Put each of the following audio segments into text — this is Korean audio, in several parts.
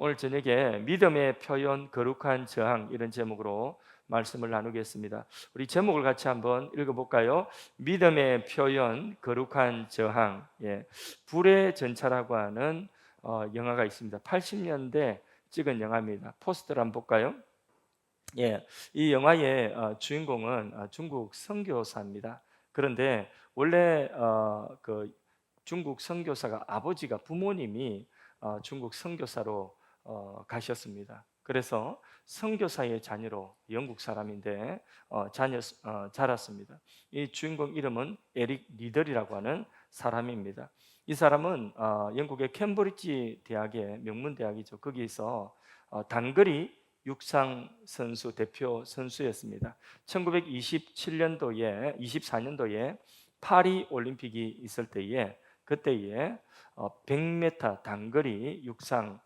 오늘 저녁에 믿음의 표현, 거룩한 저항 이런 제목으로 말씀을 나누겠습니다. 우리 제목을 같이 한번 읽어볼까요? 믿음의 표현, 거룩한 저항. 예, 불의 전차라고 하는 영화가 있습니다. 80년대 찍은 영화입니다. 포스터를 한번 볼까요? 예, 이 영화의 주인공은 중국 선교사입니다. 그런데 원래 그 중국 선교사가 아버지가 부모님이 중국 선교사로 가셨습니다. 그래서 선교사의 자녀로 영국 사람인데 자랐습니다. 이 주인공 이름은 에릭 리들이라고 하는 사람입니다. 이 사람은 영국의 캠브리지 대학의 명문 대학이죠. 거기서 단거리 육상 선수 대표 선수였습니다. 1927년도에 24년도에 파리 올림픽이 있을 때에 그때에 100m 단거리 육상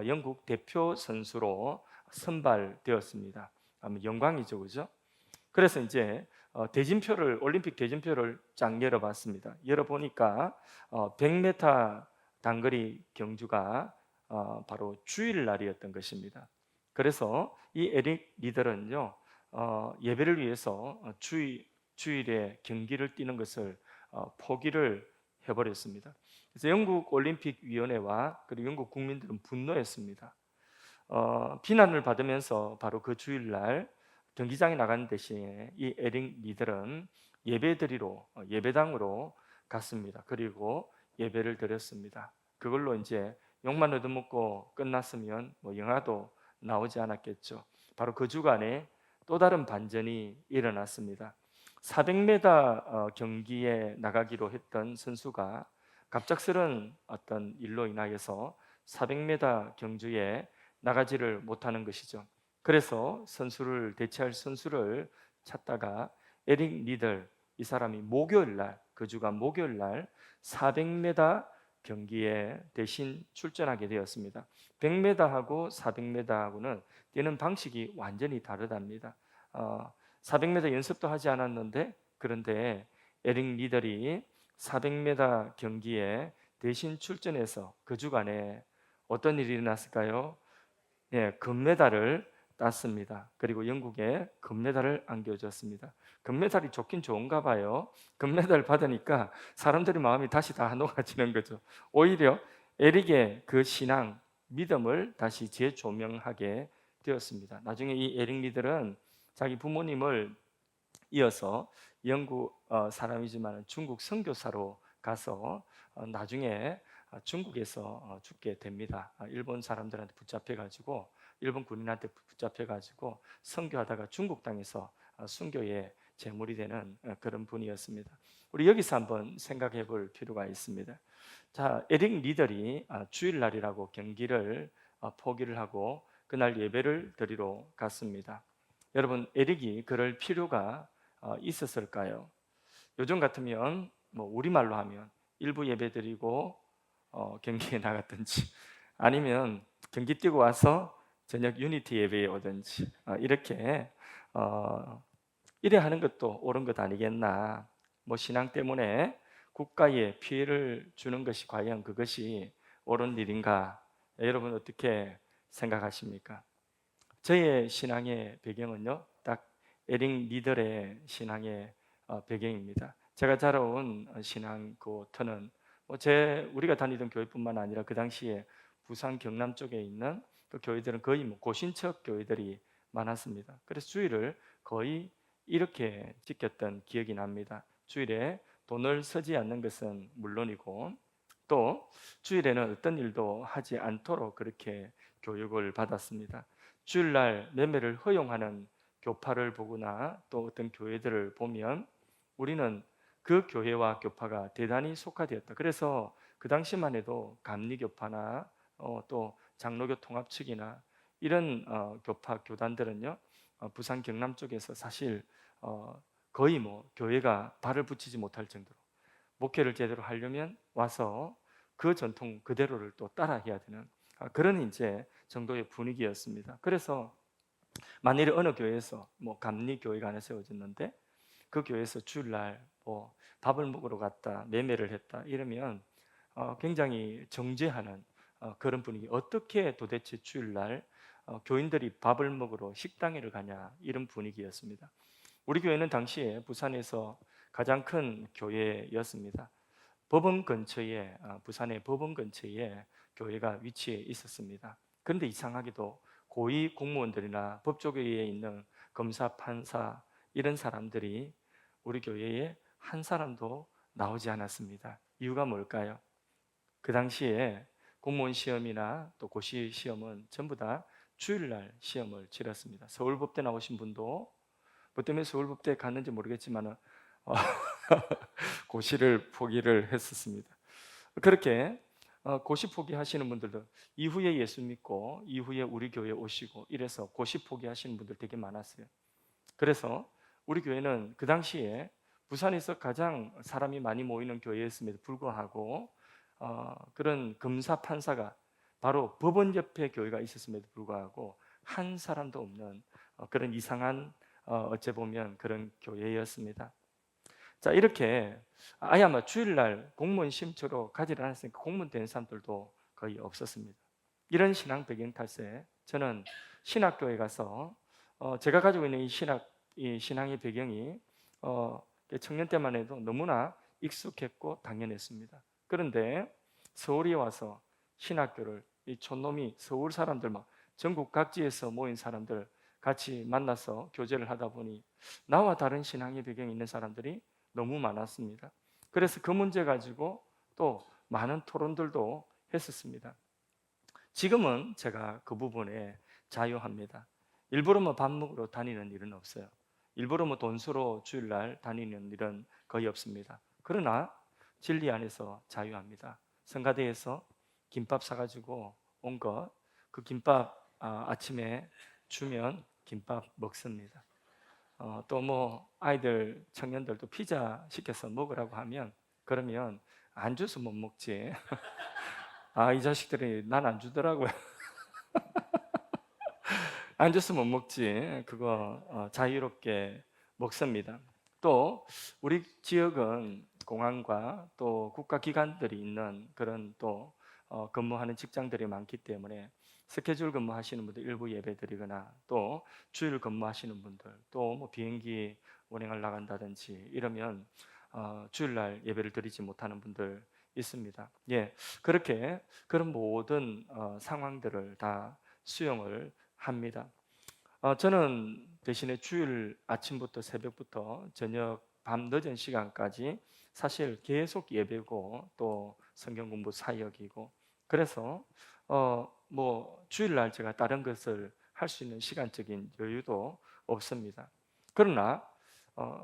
영국 대표 선수로 선발되었습니다. 영광이죠, 그죠? 그래서 이제 대진표를 올림픽 대진표를 쫙 열어봤습니다. 열어보니까 100m 단거리 경주가 바로 주일날이었던 것입니다. 그래서 이 에릭 리더는요 예배를 위해서 주일에 경기를 뛰는 것을 포기를 해버렸습니다. 그래서 영국 올림픽 위원회와 그리고 영국 국민들은 분노했습니다. 비난을 받으면서 바로 그 주일날 경기장에 나가는 대신에 이 에릭 리들은 예배드리러 예배당으로 갔습니다. 그리고 예배를 드렸습니다. 그걸로 이제 욕만 얻어먹고 끝났으면 뭐 영화도 나오지 않았겠죠. 바로 그 주간에 또 다른 반전이 일어났습니다. 400m 경기에 나가기로 했던 선수가 갑작스런 어떤 일로 인하여서 400m 경주에 나가지를 못하는 것이죠. 그래서 선수를 대체할 선수를 찾다가 에릭 리들 이 사람이 목요일 날, 그 주가 목요일 날 400m 경기에 대신 출전하게 되었습니다. 100m하고 400m하고는 뛰는 방식이 완전히 다르답니다. 400m 연습도 하지 않았는데 그런데 에릭 리들이 400m 경기에 대신 출전해서 그 주간에 어떤 일이 일어났을까요? 예, 금메달을 땄습니다. 그리고 영국에 금메달을 안겨줬습니다. 금메달이 좋긴 좋은가 봐요. 금메달 받으니까 사람들의 마음이 다시 다 녹아지는 거죠. 오히려 에릭의 그 신앙, 믿음을 다시 재조명하게 되었습니다. 나중에 이 에릭 리들은 자기 부모님을 이어서 영국 사람이지만 중국 선교사로 가서 나중에 중국에서 죽게 됩니다. 일본 사람들한테 붙잡혀가지고 일본 군인한테 붙잡혀가지고 선교하다가 중국 땅에서 순교의 제물이 되는 그런 분이었습니다. 우리 여기서 한번 생각해 볼 필요가 있습니다. 자, 에릭 리더리 주일날이라고 경기를 포기를 하고 그날 예배를 드리러 갔습니다. 여러분, 에릭이 그럴 필요가 있었을까요? 요즘 같으면 뭐 우리말로 하면 일부 예배 드리고 경기에 나갔든지 아니면 경기 뛰고 와서 저녁 유니티 예배에 오든지 이렇게 이래 하는 것도 옳은 것 아니겠나. 뭐 신앙 때문에 국가에 피해를 주는 것이 과연 그것이 옳은 일인가? 여러분 어떻게 생각하십니까? 저의 신앙의 배경은요, 딱 에릭 리더의 신앙의 배경입니다. 제가 자라온 신앙 그 터는 우리가 다니던 교회뿐만 아니라 그 당시에 부산 경남 쪽에 있는 그 교회들은 거의 뭐 고신척 교회들이 많았습니다. 그래서 주일을 거의 이렇게 지켰던 기억이 납니다. 주일에 돈을 쓰지 않는 것은 물론이고 또 주일에는 어떤 일도 하지 않도록 그렇게 교육을 받았습니다. 주일날 매매를 허용하는 교파를 보거나 또 어떤 교회들을 보면 우리는 그 교회와 교파가 대단히 속화되었다. 그래서 그 당시만 해도 감리교파나 또 장로교 통합 측이나 이런 교파 교단들은요 부산 경남 쪽에서 사실 거의 뭐 교회가 발을 붙이지 못할 정도로 목회를 제대로 하려면 와서 그 전통 그대로를 또 따라해야 되는 그런 이제 정도의 분위기였습니다. 그래서 만일에 어느 교회에서 뭐 감리 교회가 하나 세워졌는데 그 교회에서 주일날 뭐 밥을 먹으러 갔다 매매를 했다 이러면 굉장히 정죄하는 그런 분위기. 어떻게 도대체 주일날 교인들이 밥을 먹으러 식당에를 가냐, 이런 분위기였습니다. 우리 교회는 당시에 부산에서 가장 큰 교회였습니다. 법원 근처에, 부산의 법원 근처에 교회가 위치해 있었습니다. 그런데 이상하게도 고위 공무원들이나 법조계에 있는 검사, 판사, 이런 사람들이 우리 교회에 한 사람도 나오지 않았습니다. 이유가 뭘까요? 그 당시에 공무원 시험이나 또 고시 시험은 전부 다 주일날 시험을 치렀습니다. 서울법대 나오신 분도, 뭐 때문에 서울법대 갔는지 모르겠지만 고시를 포기를 했었습니다. 그렇게 고시 포기하시는 분들도 이후에 예수 믿고 이후에 우리 교회에 오시고 이래서 고시 포기하시는 분들 되게 많았어요. 그래서 우리 교회는 그 당시에 부산에서 가장 사람이 많이 모이는 교회였음에도 불구하고 그런 검사 판사가 바로 법원 옆에 교회가 있었음에도 불구하고 한 사람도 없는 그런 이상한, 어째 보면 그런 교회였습니다. 자, 이렇게 아예 아마 주일날 공무원 심처로 가지를 않았으니까 공무원 된 사람들도 거의 없었습니다. 이런 신앙 배경 탓에 저는 신학교에 가서 제가 가지고 있는 이 신앙의 배경이 청년 때만 해도 너무나 익숙했고 당연했습니다. 그런데 서울에 와서 신학교를, 이 촌놈이 서울 사람들, 막 전국 각지에서 모인 사람들 같이 만나서 교제를 하다 보니 나와 다른 신앙의 배경이 있는 사람들이 너무 많았습니다. 그래서 그 문제 가지고 또 많은 토론들도 했었습니다. 지금은 제가 그 부분에 자유합니다. 일부러 뭐 밥 먹으러 다니는 일은 없어요. 일부러 뭐 돈수로 주일날 다니는 일은 거의 없습니다. 그러나 진리 안에서 자유합니다. 성가대에서 김밥 사가지고 온 것, 그 김밥 아침에 주면 김밥 먹습니다. 또 뭐 아이들, 청년들도 피자 시켜서 먹으라고 하면, 그러면 안 줘서 못 먹지. 이 자식들이 난 안 주더라고요. 안 줘서 못 먹지. 그거 자유롭게 먹습니다. 또 우리 지역은 공항과 또 국가기관들이 있는 그런 또 근무하는 직장들이 많기 때문에 스케줄 근무하시는 분들 일부 예배 드리거나, 또 주일 근무하시는 분들, 또 뭐 비행기 운행을 나간다든지 이러면 주일날 예배를 드리지 못하는 분들 있습니다. 예, 그렇게 그런 모든 상황들을 다 수용을 합니다. 저는 대신에 주일 아침부터 새벽부터 저녁 밤 늦은 시간까지 사실 계속 예배고 또 성경 공부 사역이고, 그래서 뭐 주일날 제가 다른 것을 할 수 있는 시간적인 여유도 없습니다. 그러나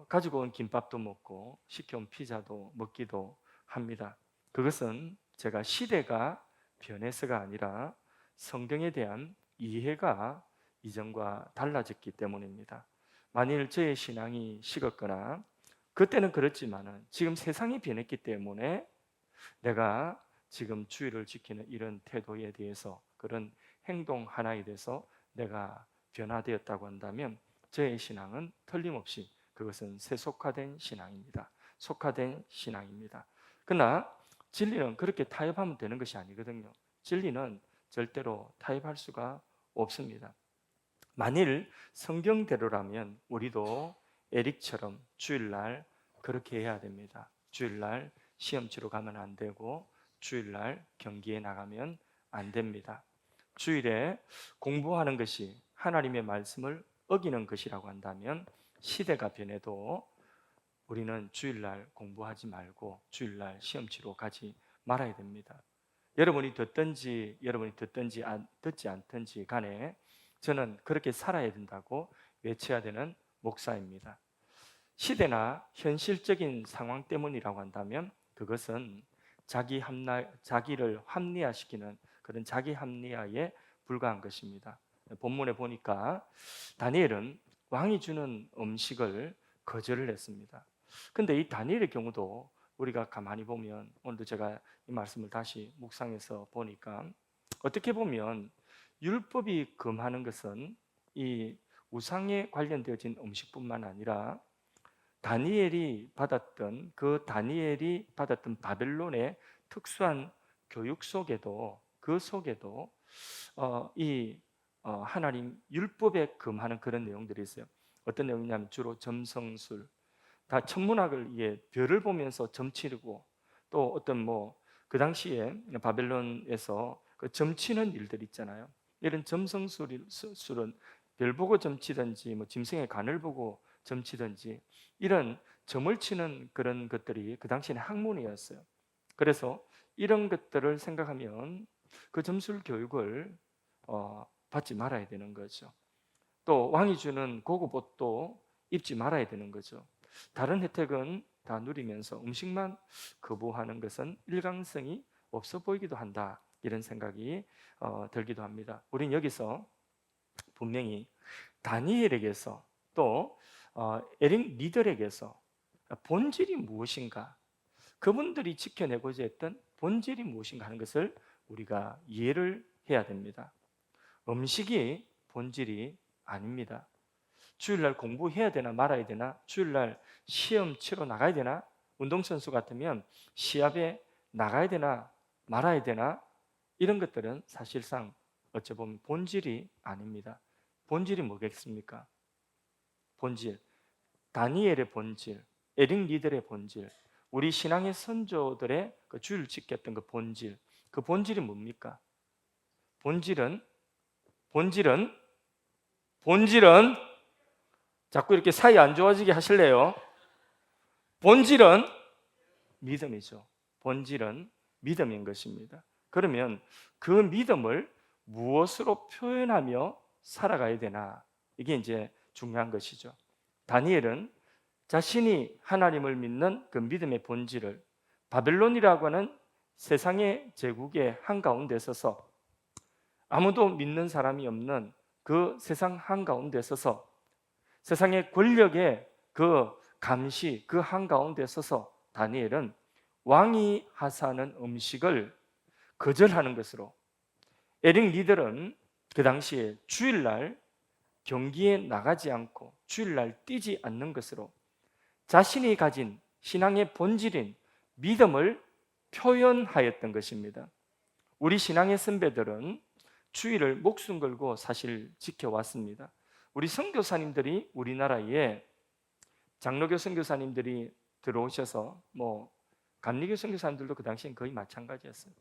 가지고 온 김밥도 먹고 시켜온 피자도 먹기도 합니다. 그것은 제가 시대가 변해서가 아니라 성경에 대한 이해가 이전과 달라졌기 때문입니다. 만일 저의 신앙이 식었거나, 그때는 그렇지만은 지금 세상이 변했기 때문에 내가 지금 주의를 지키는 이런 태도에 대해서, 그런 행동 하나에 대해서 내가 변화되었다고 한다면 저의 신앙은 틀림없이 그것은 세속화된 신앙입니다. 속화된 신앙입니다. 그러나 진리는 그렇게 타협하면 되는 것이 아니거든요. 진리는 절대로 타협할 수가 없습니다. 만일 성경대로라면 우리도 에릭처럼 주일날 그렇게 해야 됩니다. 주일날 시험 치러 가면 안 되고 주일날 경기에 나가면 안 됩니다. 주일에 공부하는 것이 하나님의 말씀을 어기는 것이라고 한다면 시대가 변해도 우리는 주일날 공부하지 말고 주일날 시험 치러 가지 말아야 됩니다. 여러분이 듣지 않든지 간에 저는 그렇게 살아야 된다고 외쳐야 되는 목사입니다. 시대나 현실적인 상황 때문이라고 한다면 그것은 자기를 합리화시키는 그런 자기 합리화에 불과한 것입니다. 본문에 보니까 다니엘은 왕이 주는 음식을 거절을 했습니다. 근데 이 다니엘의 경우도 우리가 가만히 보면, 오늘도 제가 이 말씀을 다시 묵상해서 보니까 어떻게 보면 율법이 금하는 것은 이 우상에 관련되어진 음식뿐만 아니라 다니엘이 받았던 바벨론의 특수한 교육 속에도 그 속에도 하나님 율법에 금하는 그런 내용들이 있어요. 어떤 내용이냐면 주로 점성술, 다 천문학을 별을 보면서 점치고, 또 어떤 그 당시에 바벨론에서 그 점치는 일들 있잖아요. 이런 점성술은 별 보고 점치든지 짐승의 간을 보고 점치든지 이런 점을 치는 그런 것들이 그 당시에는 학문이었어요. 그래서 이런 것들을 생각하면 그 점술 교육을 받지 말아야 되는 거죠. 또 왕이 주는 고급 옷도 입지 말아야 되는 거죠. 다른 혜택은 다 누리면서 음식만 거부하는 것은 일관성이 없어 보이기도 한다, 이런 생각이 들기도 합니다. 우린 여기서 분명히 다니엘에게서 또 에릭 리더에게서 본질이 무엇인가, 그분들이 지켜내고자 했던 본질이 무엇인가 하는 것을 우리가 이해를 해야 됩니다. 음식이 본질이 아닙니다. 주일날 공부해야 되나 말아야 되나, 주일날 시험 치러 나가야 되나, 운동선수 같으면 시합에 나가야 되나 말아야 되나, 이런 것들은 사실상 어찌 보면 본질이 아닙니다. 본질이 뭐겠습니까? 본질, 다니엘의 본질, 에릭 리더의 본질, 우리 신앙의 선조들의 그 주일 지켰던 그 본질, 그 본질이 뭡니까? 본질은 자꾸 이렇게 사이 안 좋아지게 하실래요? 본질은 믿음이죠. 본질은 믿음인 것입니다. 그러면 그 믿음을 무엇으로 표현하며 살아가야 되나? 이게 이제 중요한 것이죠. 다니엘은 자신이 하나님을 믿는 그 믿음의 본질을 바벨론이라고 하는 세상의 제국의 한가운데 서서, 아무도 믿는 사람이 없는 그 세상 한가운데 서서, 세상의 권력의 그 감시, 그 한가운데 서서 다니엘은 왕이 하사하는 음식을 거절하는 것으로, 에릭 리더는 그 당시에 주일날 경기에 나가지 않고 주일날 뛰지 않는 것으로 자신이 가진 신앙의 본질인 믿음을 표현하였던 것입니다. 우리 신앙의 선배들은 주일을 목숨 걸고 사실 지켜왔습니다. 우리 선교사님들이 우리나라에 장로교 선교사님들이 들어오셔서 감리교 선교사님들도 그 당시엔 거의 마찬가지였어요.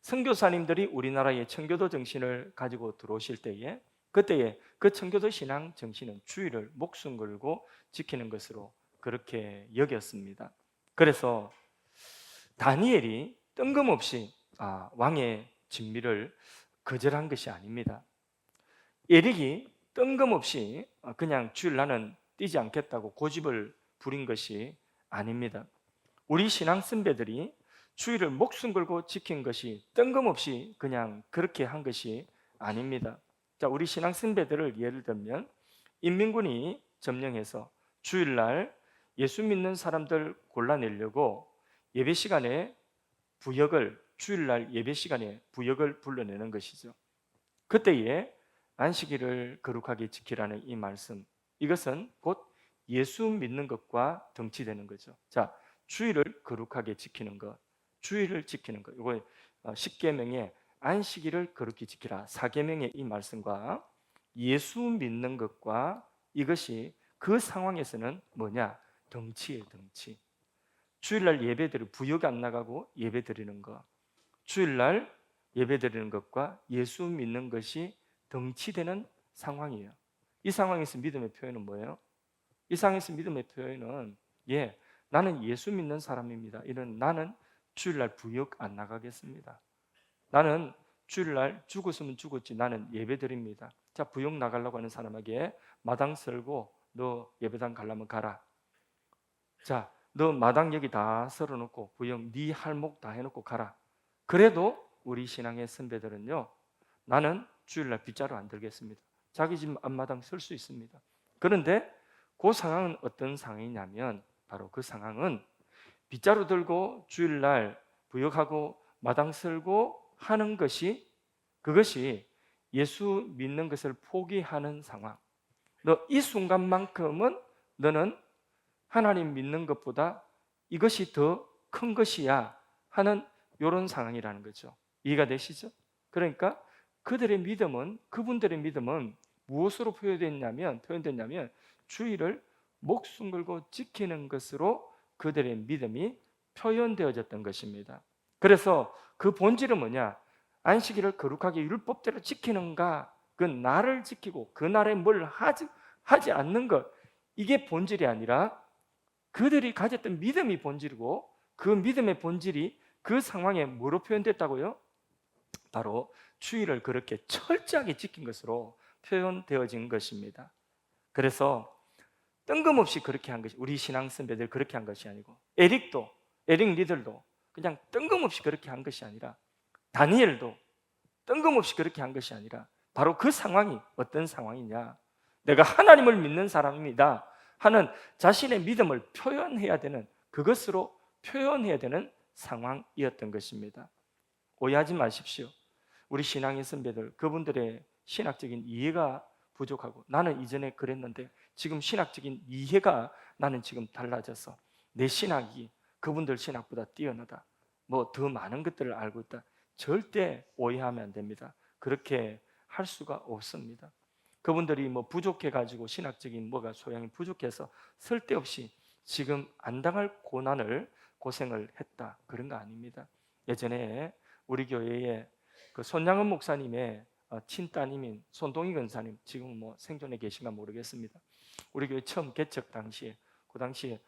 선교사님들이 우리나라에 청교도 정신을 가지고 들어오실 때에, 그때에 그 청교도 신앙 정신은 주일을 목숨 걸고 지키는 것으로 그렇게 여겼습니다. 그래서 다니엘이 뜬금없이 왕의 진미를 거절한 것이 아닙니다. 에릭이 뜬금없이 그냥 주일 나는 뛰지 않겠다고 고집을 부린 것이 아닙니다. 우리 신앙 선배들이 주일을 목숨 걸고 지킨 것이 뜬금없이 그냥 그렇게 한 것이 아닙니다. 자, 우리 신앙 선배들을 예를 들면 인민군이 점령해서 주일날 예수 믿는 사람들 골라내려고 예배 시간에 주일날 예배 시간에 부역을 불러내는 것이죠. 그때에 안식일을 거룩하게 지키라는 이 말씀, 이것은 곧 예수 믿는 것과 동치되는 거죠. 자, 주일을 거룩하게 지키는 것, 주일을 지키는 것, 이거 10계명에 안식일을 거룩히 지키라, 4계명의 이 말씀과 예수 믿는 것과 이것이 그 상황에서는 뭐냐? 덩치예요, 덩치. 주일날 예배드리고 부역이 안 나가고 예배드리는 것, 주일날 예배드리는 것과 예수 믿는 것이 덩치되는 상황이에요. 이 상황에서 믿음의 표현은 뭐예요? 이 상황에서 믿음의 표현은 나는 예수 믿는 사람입니다. 이런 나는 주일날 부역 안 나가겠습니다. 나는 주일날 죽었으면 죽었지 나는 예배드립니다. 자, 부역 나가려고 하는 사람에게 마당 썰고 너 예배당 가려면 가라. 자, 너 마당 여기 다 썰어놓고 부역 네 할목 다 해놓고 가라. 그래도 우리 신앙의 선배들은요, 나는 주일날 빗자루 안 들겠습니다. 자기 집 앞마당 쓸 수 있습니다. 그런데 그 상황은 어떤 상황이냐면 바로 그 상황은 빗자루 들고 주일날 부역하고 마당 쓸고 하는 것이, 그것이 예수 믿는 것을 포기하는 상황. 너 이 순간만큼은 너는 하나님 믿는 것보다 이것이 더 큰 것이야 하는 이런 상황이라는 거죠. 이해가 되시죠? 그러니까 그분들의 믿음은 무엇으로 표현됐냐면 주의를 목숨 걸고 지키는 것으로 그들의 믿음이 표현되어졌던 것입니다. 그래서 그 본질은 뭐냐? 안식일을 거룩하게 율법대로 지키는가? 그 날을 지키고 그 날에 뭘 하지 않는 것, 이게 본질이 아니라 그들이 가졌던 믿음이 본질이고, 그 믿음의 본질이 그 상황에 뭐로 표현됐다고요? 바로 주의를 그렇게 철저하게 지킨 것으로 표현되어진 것입니다. 그래서 뜬금없이 그렇게 한 것이, 우리 신앙 선배들 그렇게 한 것이 아니고, 에릭 리들도 그냥 뜬금없이 그렇게 한 것이 아니라, 다니엘도 뜬금없이 그렇게 한 것이 아니라, 바로 그 상황이 어떤 상황이냐? 내가 하나님을 믿는 사람입니다 하는 자신의 믿음을 그것으로 표현해야 되는 상황이었던 것입니다. 오해하지 마십시오. 우리 신앙의 선배들, 그분들의 신학적인 이해가 부족하고, 나는 이전에 그랬는데 지금 신학적인 이해가 나는 지금 달라져서 내 신학이 그분들 신학보다 뛰어나다, 뭐 더 많은 것들을 알고 있다, 절대 오해하면 안 됩니다. 그렇게 할 수가 없습니다. 그분들이 뭐 부족해가지고, 신학적인 뭐가 소양이 부족해서 쓸데없이 지금 안 당할 고생을 했다, 그런 거 아닙니다. 예전에 우리 교회에 그 손양은 목사님의 친따님인 손동희 권사님, 지금 뭐 생존에 계신가 모르겠습니다. 우리 교회 처음 개척 당시에, 그 당시에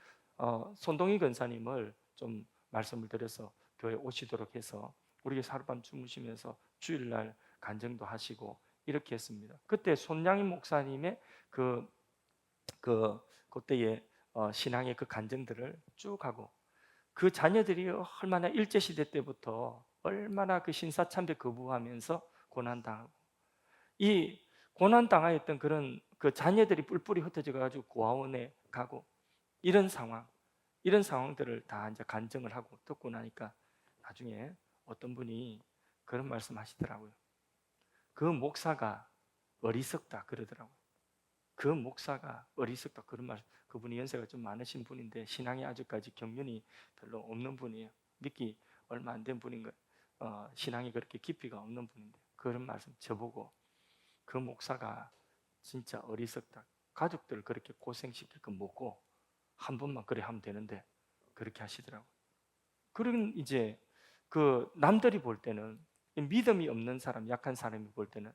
손동희 권사님을 좀 말씀을 드려서 교회 오시도록 해서 우리 교회 하룻밤 주무시면서 주일날 간증도 하시고 이렇게 했습니다. 그때 손양인 목사님의 그때의 신앙의 그 간증들을 쭉 하고, 그 자녀들이 얼마나 일제시대 때부터 얼마나 그 신사참배 거부하면서 고난당하고, 이 고난당하였던 그런 그 자녀들이 뿔뿔이 흩어져 가지고 고아원에 가고, 이런 상황들을 다 이제 간증을 하고 듣고 나니까 나중에 어떤 분이 그런 말씀 하시더라고요. 그 목사가 어리석다 그러더라고요. 그 목사가 어리석다, 그런 말. 그분이 연세가 좀 많으신 분인데 신앙이 아직까지 경륜이 별로 없는 분이에요. 믿기 얼마 안 된 분인 거예요. 신앙이 그렇게 깊이가 없는 분인데 그런 말씀 저보고, 그 목사가 진짜 어리석다, 가족들을 그렇게 고생시킬 거 뭐고 한 번만 그래 하면 되는데, 그렇게 하시더라고요. 그런 이제 그 남들이 볼 때는, 믿음이 없는 사람, 약한 사람이 볼 때는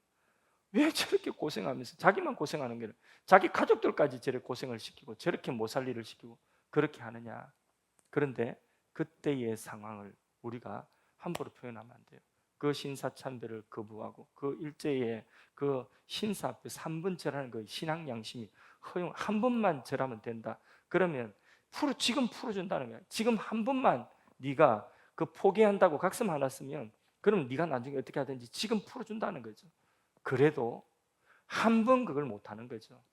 왜 저렇게 고생하면서 자기만 고생하는 게, 자기 가족들까지 저렇게 고생을 시키고 저렇게 못 살 일을 시키고 그렇게 하느냐. 그런데 그때의 상황을 우리가 함부로 표현하면 안 돼요. 그 신사참배를 거부하고 그 일제의 그 신사 앞에 3분 절하는 그 신앙 양심이 허용, 한 번만 절하면 된다. 그러면 지금 풀어준다는 거야. 지금 한 번만 네가 그 포기한다고 각성 하나 쓰면, 그럼 네가 나중에 어떻게 하든지 지금 풀어준다는 거죠. 그래도 한 번 그걸 못하는 거죠.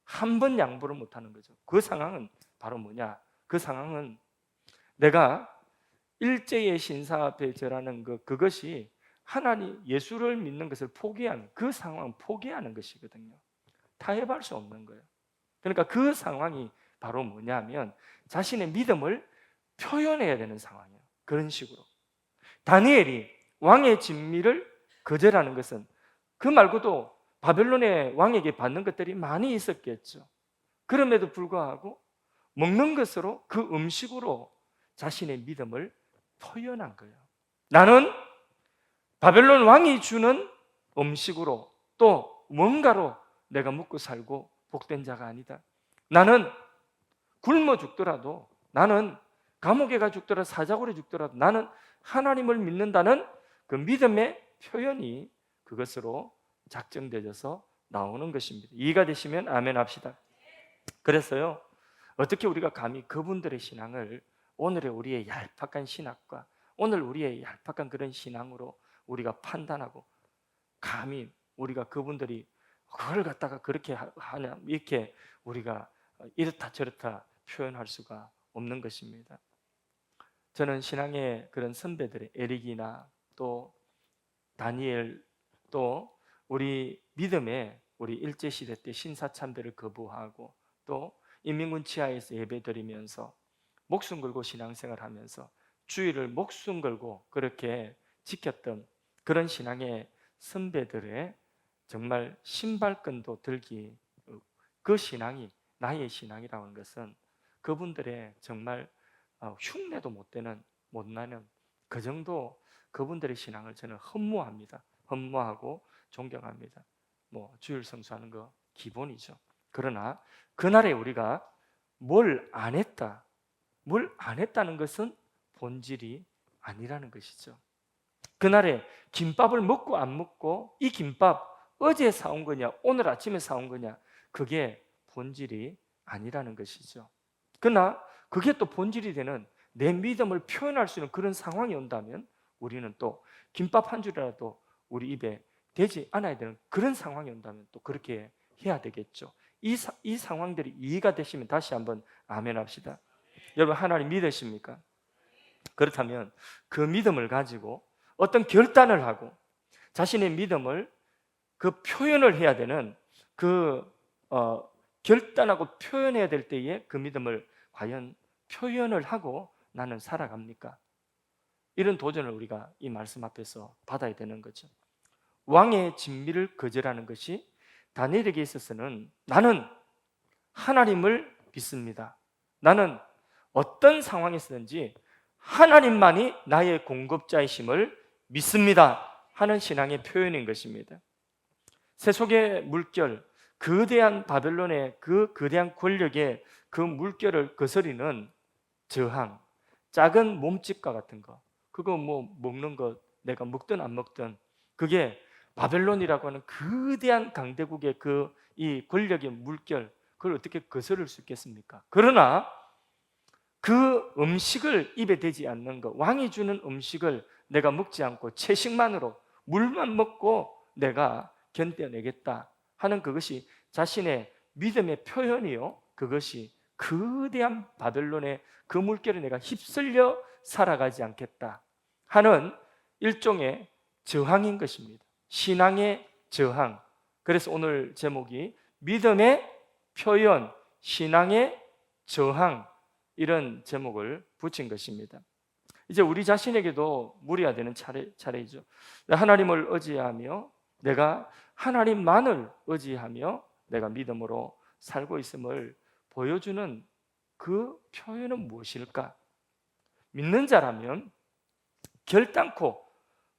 한 번 양보를 못하는 거죠. 그 상황은 바로 뭐냐? 그 상황은 내가 일제의 신사 앞에 절하는 그것이 하나님 예수를 믿는 것을 포기하는, 그 상황은 포기하는 것이거든요. 타협할 수 없는 거예요. 그러니까 그 상황이 바로 뭐냐면 자신의 믿음을 표현해야 되는 상황이에요. 그런 식으로 다니엘이 왕의 진미를 거절하는 것은 그 말고도 바벨론의 왕에게 받는 것들이 많이 있었겠죠. 그럼에도 불구하고 먹는 것으로, 그 음식으로 자신의 믿음을 표현한 거예요. 나는 바벨론 왕이 주는 음식으로, 또 뭔가로 내가 먹고 살고 복된 자가 아니다. 나는 굶어 죽더라도, 나는 감옥에 가 죽더라도, 사자굴에 죽더라도 나는 하나님을 믿는다는 그 믿음의 표현이 그것으로 작정되어서 나오는 것입니다. 이해가 되시면 아멘 합시다. 그래서요, 어떻게 우리가 감히 그분들의 신앙을 오늘의 우리의 얄팍한 신학과 오늘 우리의 얄팍한 그런 신앙으로 우리가 판단하고, 감히 우리가 그분들이 그걸 갖다가 그렇게 하냐, 이렇게 우리가 이렇다 저렇다 표현할 수가 없는 것입니다. 저는 신앙의 그런 선배들의 에릭이나 또 다니엘, 또 우리 믿음의 우리 일제시대 때 신사참배를 거부하고 또 인민군 치하에서 예배드리면서 목숨 걸고 신앙생활하면서 주의를 목숨 걸고 그렇게 지켰던 그런 신앙의 선배들의 정말 신발끈도 들기, 그 신앙이 나의 신앙이라고 하는 것은 그분들의 정말 흉내도 못 되는, 못 나는 그 정도 그분들의 신앙을 저는 흠모합니다. 흠모하고 존경합니다. 뭐 주일 성수하는 거 기본이죠. 그러나 그날에 우리가 뭘 안 했다, 뭘 안 했다는 것은 본질이 아니라는 것이죠. 그날에 김밥을 먹고 안 먹고, 이 김밥 어제 사온 거냐 오늘 아침에 사온 거냐, 그게 본질이 아니라는 것이죠. 그러나 그게 또 본질이 되는 내 믿음을 표현할 수 있는 그런 상황이 온다면 우리는 또 김밥 한 줄이라도 우리 입에 되지 않아야 되는 그런 상황이 온다면 또 그렇게 해야 되겠죠. 이 상황들이 이해가 되시면 다시 한번 아멘 합시다. 여러분, 하나님 믿으십니까? 그렇다면 그 믿음을 가지고 어떤 결단을 하고 자신의 믿음을 그 표현을 해야 되는 그 결단하고 표현해야 될 때에 그 믿음을 과연 표현을 하고 나는 살아갑니까? 이런 도전을 우리가 이 말씀 앞에서 받아야 되는 거죠. 왕의 진미를 거절하는 것이 다니엘에게 있어서는 나는 하나님을 믿습니다, 나는 어떤 상황에서든지 하나님만이 나의 공급자이심을 믿습니다 하는 신앙의 표현인 것입니다. 세속의 물결, 거대한 바벨론의 그 거대한 권력의 그 물결을 거스리는 저항, 작은 몸집과 같은 거, 그거 뭐 먹는 거 내가 먹든 안 먹든 그게 바벨론이라고 하는 거대한 강대국의 그 이 권력의 물결, 그걸 어떻게 거스를 수 있겠습니까? 그러나 그 음식을 입에 대지 않는 것, 왕이 주는 음식을 내가 먹지 않고 채식만으로 물만 먹고 내가 견뎌내겠다 하는 그것이 자신의 믿음의 표현이요, 그것이 거대한 바벨론의 그 물결에 내가 휩쓸려 살아가지 않겠다 하는 일종의 저항인 것입니다. 신앙의 저항. 그래서 오늘 제목이 믿음의 표현, 신앙의 저항, 이런 제목을 붙인 것입니다. 이제 우리 자신에게도 물어야 되는 차례이죠. 하나님을 의지하며 내가 하나님만을 의지하며 내가 믿음으로 살고 있음을 보여주는 그 표현은 무엇일까? 믿는 자라면 결단코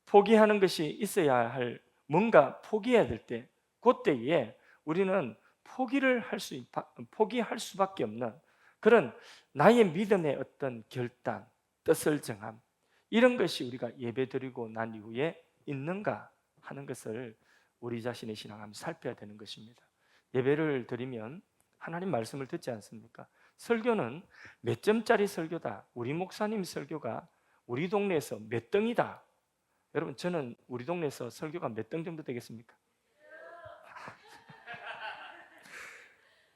포기하는 것이 있어야 할, 뭔가 포기해야 될 때, 그때에 우리는 포기할 수밖에 없는 그런 나의 믿음의 어떤 결단, 뜻을 정함, 이런 것이 우리가 예배드리고 난 이후에 있는가 하는 것을 우리 자신의 신앙을 한번 살펴야 되는 것입니다. 예배를 드리면 하나님 말씀을 듣지 않습니까? 설교는 몇 점짜리 설교다, 우리 목사님 설교가 우리 동네에서 몇 등이다. 여러분, 저는 우리 동네에서 설교가 몇 등 정도 되겠습니까?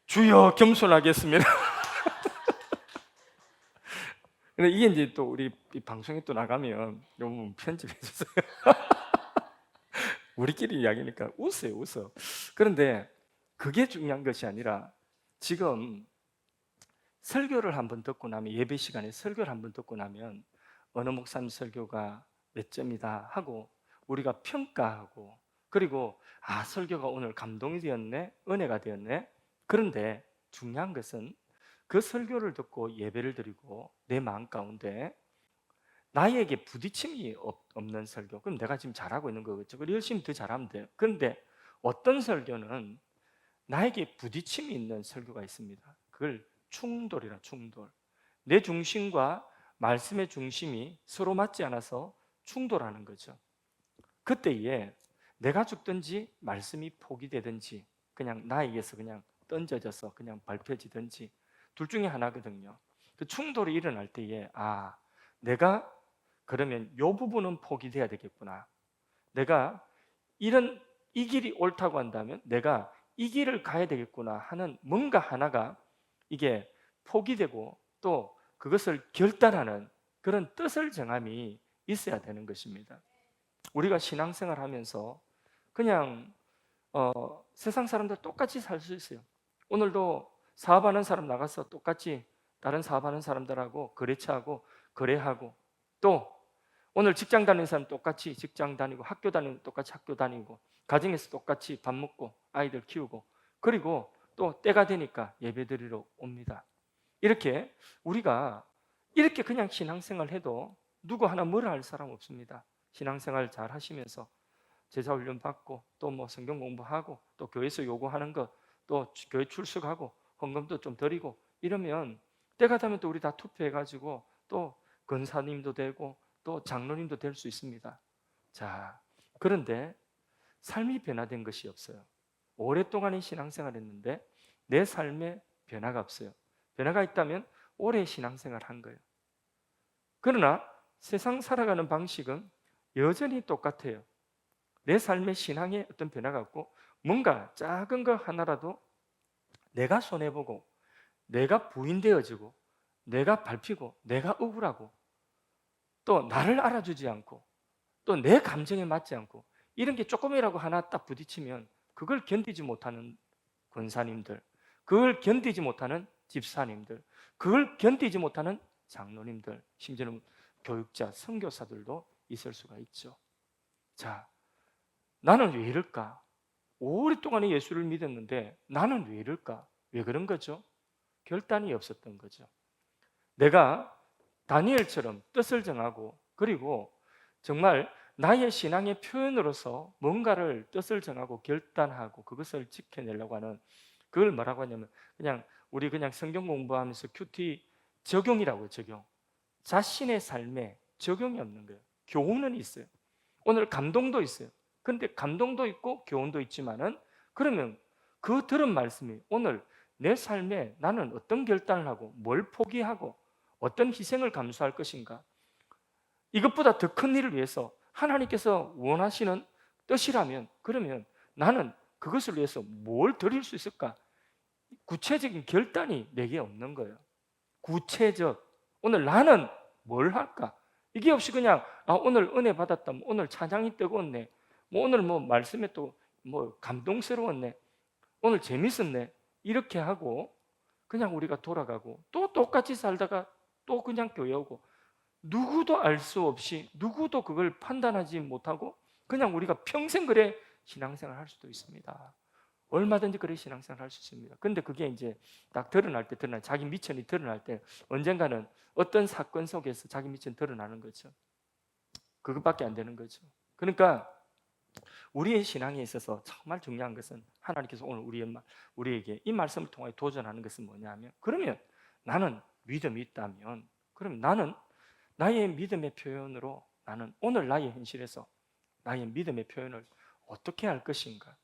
주여 겸손하겠습니다. 근데 이게 이제 또 우리 방송에 또 나가면 너무 편집해 주세요. 우리끼리 이야기니까 웃어. 그런데 그게 중요한 것이 아니라 지금 설교를 한번 듣고 나면, 예배 시간에 설교를 한번 듣고 나면 어느 목사님 설교가 몇 점이다 하고 우리가 평가하고, 그리고 설교가 오늘 감동이 되었네, 은혜가 되었네. 그런데 중요한 것은 그 설교를 듣고 예배를 드리고 내 마음 가운데 나에게 부딪힘이 없는 설교, 그럼 내가 지금 잘하고 있는 거겠죠. 그리고 열심히 더 잘하면 돼요. 그런데 어떤 설교는 나에게 부딪힘이 있는 설교가 있습니다. 그걸 충돌이라, 충돌. 내 중심과 말씀의 중심이 서로 맞지 않아서 충돌하는 거죠. 그때에 내가 죽든지 말씀이 포기되든지 그냥 나에게서 그냥 던져져서 그냥 밟혀지든지 둘 중에 하나거든요. 그 충돌이 일어날 때에 내가 그러면 이 부분은 포기돼야 되겠구나, 내가 이 길이 옳다고 한다면 내가 이 길을 가야 되겠구나 하는 뭔가 하나가 이게 포기되고 또 그것을 결단하는 그런 뜻을 정함이 있어야 되는 것입니다. 우리가 신앙생활 하면서 그냥 세상 사람들 똑같이 살 수 있어요. 오늘도 사업하는 사람 나가서 똑같이 다른 사업하는 사람들하고 거래처하고 거래하고, 또 오늘 직장 다니는 사람 똑같이 직장 다니고, 학교 다니는 똑같이 학교 다니고, 가정에서 똑같이 밥 먹고 아이들 키우고, 그리고 또 때가 되니까 예배드리러 옵니다. 이렇게 우리가 이렇게 그냥 신앙생활 해도 누구 하나 뭐라 할 사람 없습니다. 신앙생활 잘 하시면서 제자훈련 받고, 또 뭐 성경 공부하고, 또 교회에서 요구하는 것, 또 교회 출석하고, 헌금도 좀 드리고 이러면 때가 되면 또 우리 다 투표해가지고 또 권사님도 되고 또 장로님도 될 수 있습니다. 자, 그런데 삶이 변화된 것이 없어요. 오랫동안의 신앙생활 했는데 내 삶에 변화가 없어요. 변화가 있다면 오래 신앙생활 한 거예요. 그러나 세상 살아가는 방식은 여전히 똑같아요. 내 삶의 신앙에 어떤 변화가 없고, 뭔가 작은 거 하나라도 내가 손해보고, 내가 부인되어지고, 내가 밟히고, 내가 억울하고, 또 나를 알아주지 않고, 또 내 감정에 맞지 않고, 이런 게 조금이라도 하나 딱 부딪히면 그걸 견디지 못하는 권사님들, 그걸 견디지 못하는 집사님들, 그걸 견디지 못하는 장로님들, 심지어는 교육자, 선교사들도 있을 수가 있죠. 자, 나는 왜 이럴까? 오랫동안 예수를 믿었는데 나는 왜 이럴까? 왜 그런 거죠? 결단이 없었던 거죠. 내가 다니엘처럼 뜻을 정하고, 그리고 정말 나의 신앙의 표현으로서 뭔가를 뜻을 정하고 결단하고 그것을 지켜내려고 하는, 그걸 뭐라고 하냐면 우리 그냥 성경 공부하면서 큐티 적용이라고요. 적용. 자신의 삶에 적용이 없는 거예요. 교훈은 있어요. 오늘 감동도 있어요. 그런데 감동도 있고 교훈도 있지만은, 그러면 그 들은 말씀이 오늘 내 삶에 나는 어떤 결단을 하고 뭘 포기하고 어떤 희생을 감수할 것인가, 이것보다 더 큰 일을 위해서 하나님께서 원하시는 뜻이라면, 그러면 나는 그것을 위해서 뭘 드릴 수 있을까? 구체적인 결단이 내게 없는 거예요. 구체적, 오늘 나는 뭘 할까? 이게 없이 그냥 오늘 은혜 받았다, 오늘 찬양이 뜨거웠네, 오늘 말씀에 또 감동스러웠네, 오늘 재밌었네, 이렇게 하고 그냥 우리가 돌아가고 또 똑같이 살다가 또 그냥 교회 오고, 누구도 알 수 없이, 누구도 그걸 판단하지 못하고 그냥 우리가 평생 그래 신앙생활 할 수도 있습니다. 얼마든지 그래 신앙생활 할 수 있습니다. 근데 그게 이제 딱 드러날 때, 자기 미천이 드러날 때 언젠가는 어떤 사건 속에서 자기 미천이 드러나는 거죠. 그것밖에 안 되는 거죠. 그러니까 우리의 신앙에 있어서 정말 중요한 것은, 하나님께서 오늘 우리에게 이 말씀을 통해 도전하는 것은 뭐냐면, 그러면 나는 믿음이 있다면, 그럼 나는 나의 믿음의 표현으로, 나는 오늘 나의 현실에서 나의 믿음의 표현을 어떻게 할 것인가?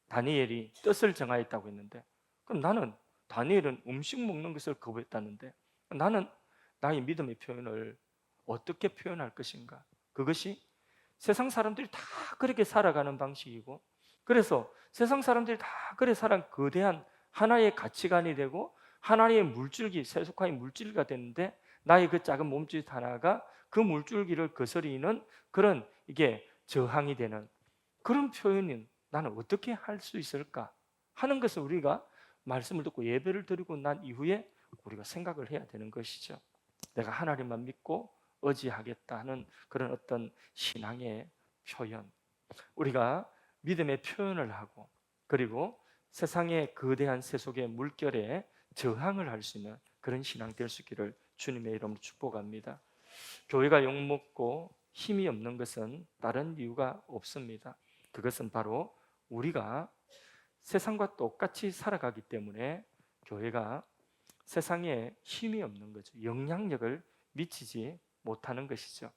다니엘이 뜻을 정하였다고 했는데, 그럼 나는, 다니엘은 음식 먹는 것을 거부했다는데, 나는 나의 믿음의 표현을 어떻게 표현할 것인가? 그것이 세상 사람들이 다 그렇게 살아가는 방식이고, 그래서 세상 사람들이 다 그래 살아가는 거대한 하나의 가치관이 되고 하나의 물줄기, 세속화의 물줄기가 되는데, 나의 그 작은 몸짓 하나가 그 물줄기를 거스리는 그런, 이게 저항이 되는 그런 표현은 나는 어떻게 할 수 있을까 하는 것을 우리가 말씀을 듣고 예배를 드리고 난 이후에 우리가 생각을 해야 되는 것이죠. 내가 하나님만 믿고 의지하겠다는 그런 어떤 신앙의 표현, 우리가 믿음의 표현을 하고, 그리고 세상의 거대한 세속의 물결에 저항을 할 수 있는 그런 신앙 될 수 있기를 주님의 이름으로 축복합니다. 교회가 욕먹고 힘이 없는 것은 다른 이유가 없습니다. 그것은 바로 우리가 세상과 똑같이 살아가기 때문에 교회가 세상에 힘이 없는 거죠. 영향력을 미치지 못하는 것이죠.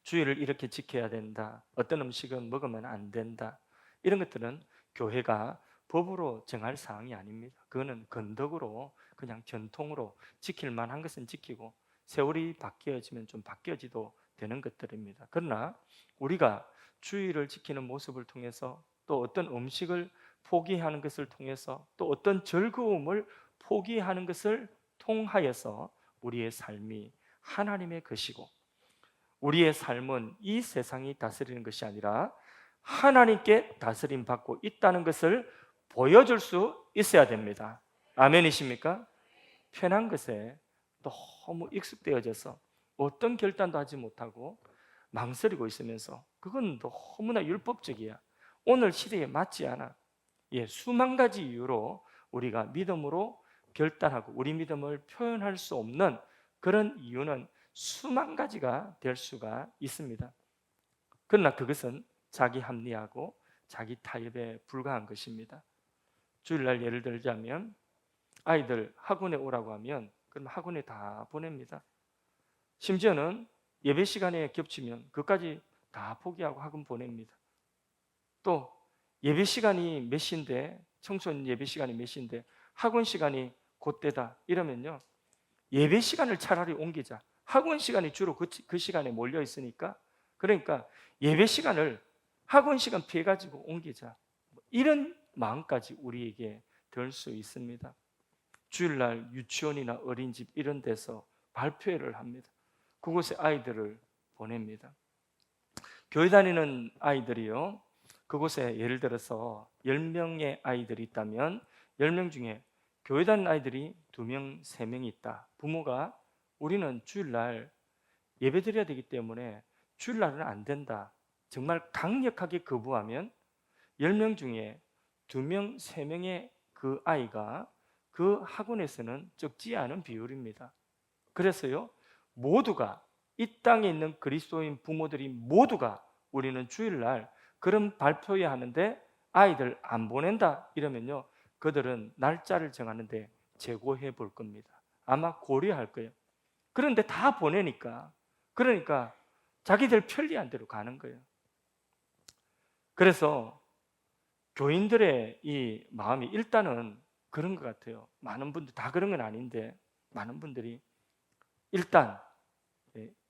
주의를 이렇게 지켜야 된다, 어떤 음식은 먹으면 안 된다, 이런 것들은 교회가 법으로 정할 사항이 아닙니다. 그거는 건덕으로, 그냥 전통으로 지킬 만한 것은 지키고, 세월이 바뀌어지면 좀 바뀌어지도 되는 것들입니다. 그러나 우리가 주의를 지키는 모습을 통해서, 또 어떤 음식을 포기하는 것을 통해서, 또 어떤 즐거움을 포기하는 것을 통하여서 우리의 삶이 하나님의 것이고, 우리의 삶은 이 세상이 다스리는 것이 아니라 하나님께 다스림 받고 있다는 것을 보여줄 수 있어야 됩니다. 아멘이십니까? 편한 것에 너무 익숙되어져서 어떤 결단도 하지 못하고 망설이고 있으면서 그건 너무나 율법적이야. 오늘 시대에 맞지 않아. 수만 가지 이유로 우리가 믿음으로 결단하고 우리 믿음을 표현할 수 없는 그런 이유는 수만 가지가 될 수가 있습니다. 그러나 그것은 자기 합리하고 자기 타협에 불과한 것입니다. 주일날 예를 들자면 아이들 학원에 오라고 하면 그럼 학원에 다 보냅니다. 심지어는 예배 시간에 겹치면 그까지 다 포기하고 학원 보냅니다. 또 예배 시간이 몇 시인데, 청소년 예배 시간이 몇 시인데 학원 시간이 그때다 이러면요, 예배 시간을 차라리 옮기자. 학원 시간이 주로 그 시간에 몰려 있으니까, 그러니까 예배 시간을 학원 시간 피해 가지고 옮기자, 이런 마음까지 우리에게 들 수 있습니다. 주일날 유치원이나 어린이집 이런 데서 발표회를 합니다. 그곳에 아이들을 보냅니다. 교회 다니는 아이들이요, 그곳에 예를 들어서 10명의 아이들이 있다면 10명 중에 교회 다니는 아이들이 2명, 3명이 있다. 부모가 우리는 주일날 예배 드려야 되기 때문에 주일날은 안 된다, 정말 강력하게 거부하면 10명 중에 2명, 3명의 그 아이가 그 학원에서는 적지 않은 비율입니다. 그래서요, 모두가, 이 땅에 있는 그리스도인 부모들이 모두가 우리는 주일날 그런 발표회 하는데 아이들 안 보낸다 이러면요, 그들은 날짜를 정하는데 재고해 볼 겁니다. 아마 고려할 거예요. 그런데 다 보내니까, 그러니까 자기들 편리한 대로 가는 거예요. 그래서 교인들의 이 마음이 일단은 그런 것 같아요. 많은 분들 다 그런 건 아닌데 많은 분들이 일단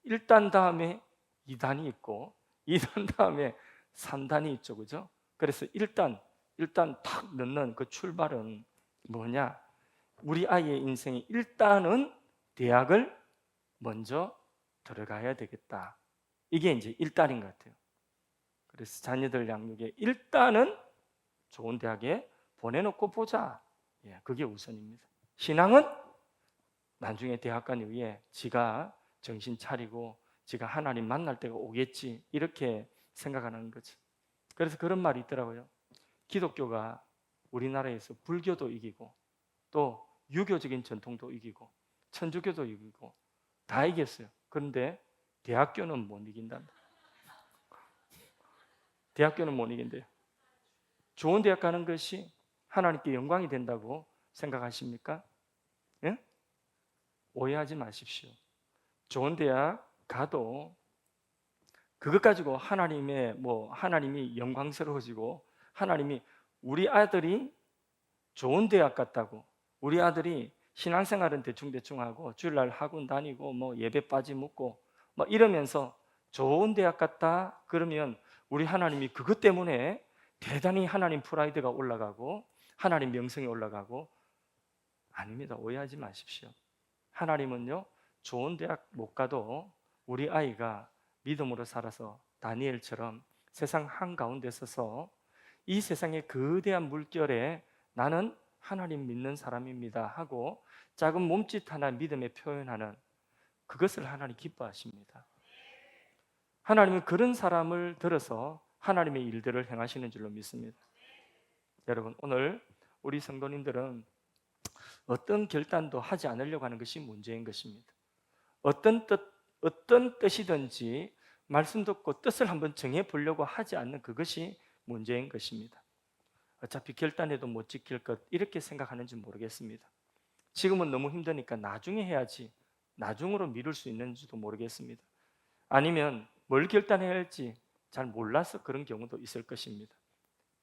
1단 다음에 2단이 있고 2단 다음에 3단이 있죠, 그죠? 그래서 일단 탁 넣는 그 출발은 뭐냐? 우리 아이의 인생의 1단은 대학을 먼저 들어가야 되겠다. 이게 이제 1단인 것 같아요. 그래서 자녀들 양육의 1단은 좋은 대학에 보내놓고 보자. 그게 우선입니다. 신앙은 나중에 대학 간 이후에 지가 정신 차리고 지가 하나님 만날 때가 오겠지, 이렇게 생각하는 거죠. 그래서 그런 말이 있더라고요. 기독교가 우리나라에서 불교도 이기고 또 유교적인 전통도 이기고 천주교도 이기고 다 이겼어요. 그런데 대학교는 못 이긴단다. 대학교는 못 이긴대요. 좋은 대학 가는 것이 하나님께 영광이 된다고 생각하십니까? 예? 오해하지 마십시오. 좋은 대학 가도 그것 가지고 하나님이 영광스러워지고 하나님이 우리 아들이 좋은 대학 갔다고, 우리 아들이 신앙생활은 대충대충 하고 주일날 학원 다니고 예배 빠짐없고 이러면서 좋은 대학 갔다 그러면 우리 하나님이 그것 때문에 대단히 하나님 프라이드가 올라가고 하나님 명성이 올라가고, 아닙니다. 오해하지 마십시오. 하나님은요, 좋은 대학 못 가도 우리 아이가 믿음으로 살아서 다니엘처럼 세상 한가운데 서서 이 세상의 거대한 물결에 나는 하나님 믿는 사람입니다 하고 작은 몸짓 하나 믿음에 표현하는 그것을 하나님 기뻐하십니다. 하나님은 그런 사람을 들어서 하나님의 일들을 행하시는 줄로 믿습니다. 여러분, 오늘 우리 성도님들은 어떤 결단도 하지 않으려고 하는 것이 문제인 것입니다. 어떤 뜻이든지 말씀 듣고 뜻을 한번 정해 보려고 하지 않는 그것이 문제인 것입니다. 어차피 결단해도 못 지킬 것, 이렇게 생각하는지 모르겠습니다. 지금은 너무 힘드니까 나중에 해야지, 나중으로 미룰 수 있는지도 모르겠습니다. 아니면 뭘 결단해야 할지 잘 몰라서 그런 경우도 있을 것입니다.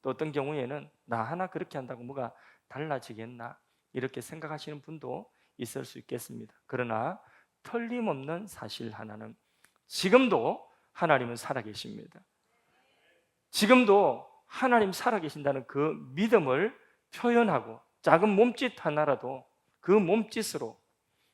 또 어떤 경우에는 나 하나 그렇게 한다고 뭐가 달라지겠나, 이렇게 생각하시는 분도 있을 수 있겠습니다. 그러나 틀림없는 사실 하나는 지금도 하나님은 살아계십니다. 지금도 하나님 살아계신다는 그 믿음을 표현하고 작은 몸짓 하나라도 그 몸짓으로,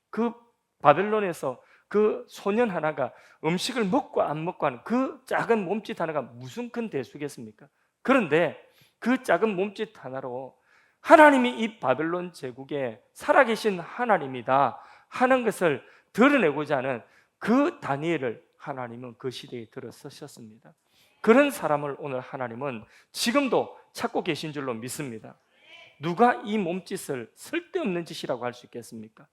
그 바벨론에서 그 소년 하나가 음식을 먹고 안 먹고 하는 그 작은 몸짓 하나가 무슨 큰 대수겠습니까? 그런데 그 작은 몸짓 하나로 하나님이 이 바벨론 제국에 살아계신 하나님이다 하는 것을 드러내고자 하는 그 다니엘을 하나님은 그 시대에 들어서셨습니다. 그런 사람을 오늘 하나님은 지금도 찾고 계신 줄로 믿습니다. 누가 이 몸짓을 쓸데없는 짓이라고 할 수 있겠습니까?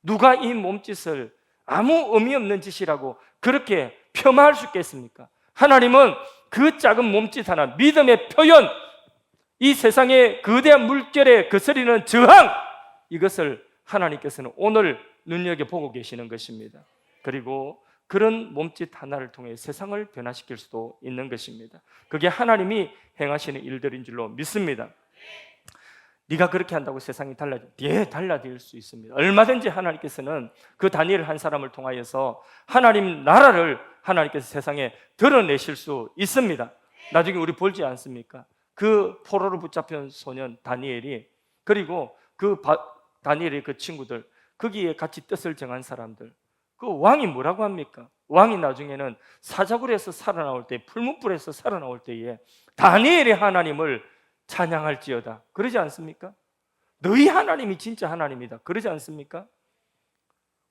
누가 이 몸짓을 아무 의미 없는 짓이라고 그렇게 폄하할 수 있겠습니까? 하나님은 그 작은 몸짓 하나, 믿음의 표현, 이 세상의 거대한 물결에 거스리는 저항, 이것을 하나님께서는 오늘 눈여겨보고 계시는 것입니다. 그리고 그런 몸짓 하나를 통해 세상을 변화시킬 수도 있는 것입니다. 그게 하나님이 행하시는 일들인 줄로 믿습니다. 네가 그렇게 한다고 세상이 달라질 수 있습니다. 얼마든지 하나님께서는 그 다니엘 한 사람을 통하여서 하나님 나라를 하나님께서 세상에 드러내실 수 있습니다. 나중에 우리 볼지 않습니까? 그 포로로 붙잡힌 소년 다니엘이, 그리고 다니엘의 그 친구들, 거기에 같이 뜻을 정한 사람들, 그 왕이 뭐라고 합니까? 왕이 나중에는 사자굴에서 살아나올 때, 풀무불에서 살아나올 때에 다니엘의 하나님을 찬양할지어다, 그러지 않습니까? 너희 하나님이 진짜 하나님이다, 그러지 않습니까?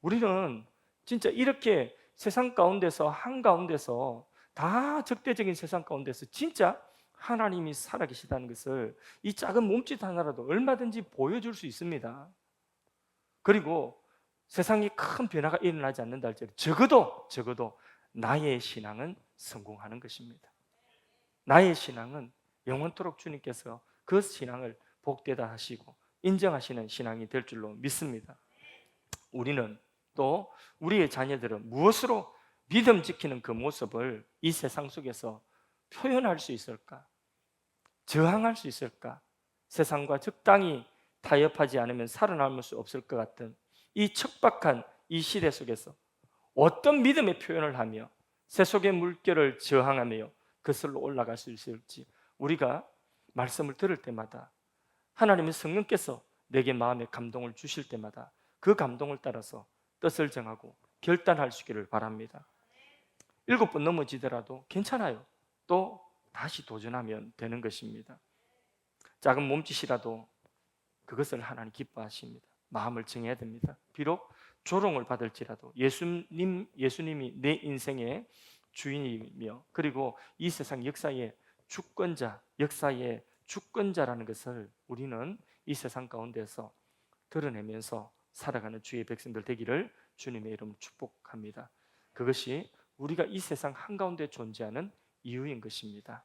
우리는 진짜 이렇게 세상 가운데서, 한가운데서, 다 적대적인 세상 가운데서 진짜 하나님이 살아계시다는 것을 이 작은 몸짓 하나라도 얼마든지 보여줄 수 있습니다. 그리고 세상에 큰 변화가 일어나지 않는다 할지라도 적어도 나의 신앙은 성공하는 것입니다. 나의 신앙은 영원토록 주님께서 그 신앙을 복되다 하시고 인정하시는 신앙이 될 줄로 믿습니다. 우리는 또 우리의 자녀들은 무엇으로 믿음 지키는 그 모습을 이 세상 속에서 표현할 수 있을까? 저항할 수 있을까? 세상과 적당히 타협하지 않으면 살아남을 수 없을 것 같은 이 척박한 이 시대 속에서 어떤 믿음의 표현을 하며 세속의 물결을 저항하며 그슬로 올라갈 수 있을지, 우리가 말씀을 들을 때마다 하나님의 성령께서 내게 마음의 감동을 주실 때마다 그 감동을 따라서 뜻을 정하고 결단할 수 있기를 바랍니다. 7번 넘어지더라도 괜찮아요. 또 다시 도전하면 되는 것입니다. 작은 몸짓이라도 그것을 하나님 기뻐하십니다. 마음을 정해야 됩니다. 비록 조롱을 받을지라도 예수님이 내 인생의 주인이며, 그리고 이 세상 역사의 주권자라는 것을 우리는 이 세상 가운데서 드러내면서 살아가는 주의 백성들 되기를 주님의 이름으로 축복합니다. 그것이 우리가 이 세상 한가운데 존재하는 이유인 것입니다.